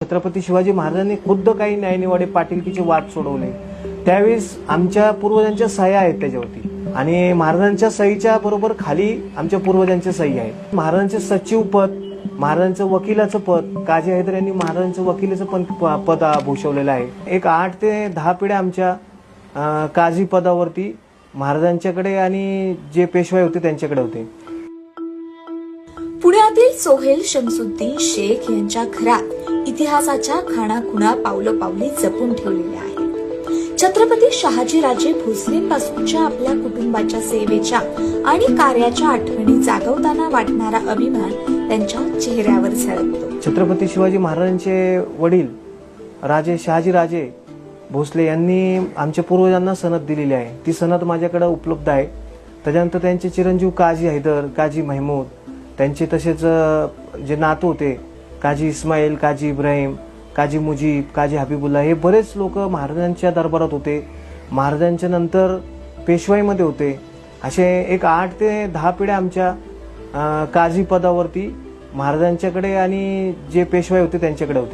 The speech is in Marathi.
छत्रपती शिवाजी महाराजांनी खुद्द काही न्यायनिवाडे पाटीलकीचे वाद सोडवले त्यावेळेस आमच्या पूर्वजांच्या सह्या आहेत त्याच्यावरती आणि महाराजांच्या सहीच्या बरोबर खाली आमच्या पूर्वजांच्या सही आहेत। महाराजांचे सचिव पद, महाराजांचं वकिलाचं पद, काजी हैदर यांनी महाराजांचं वकिलाचं पण पद भूषवलेलं आहे। एक 8 ते 10 पिढ्या आमच्या काजी पदावरती महाराजांच्याकडे आणि जे पेशवाई होते त्यांच्याकडे होते। पुण्यातील सोहेल शमसुद्दीन शेख यांच्या घरात इतिहासाच्या खाणाखुणा पावलोपावली जपून ठेवलेल्या आहेत। छत्रपती शहाजीराजे भोसलेंपासूनच्या आपल्या कुटुंबाच्या सेवेच्या आणि कार्याच्या आठवणी जागवताना वाटणारा अभिमान त्यांच्या चेहऱ्यावर झळकतो। छत्रपती शिवाजी महाराजांचे वडील राजे शहाजीराजे भोसले यांनी आमच्या पूर्वजांना सनद दिलेली आहे, ती सनद माझ्याकडे उपलब्ध आहे। त्याच्यानंतर त्यांचे चिरंजीव काजी हैदर, काजी महमूद, त्यांचे तसेच जे नातू होते काजी इस्माईल, काजी इब्राहिम, काजी मुजीब, काजी हबीबुल्ला, हे बरेच लोक महाराजांच्या दरबारात होते। महाराजांच्या नंतर पेशवाईमध्ये होते। असे एक 8 ते 10 पिढ्या आमच्या काजी पदावरती महाराजांच्याकडे आणि जे पेशवाई होते त्यांच्याकडे होते।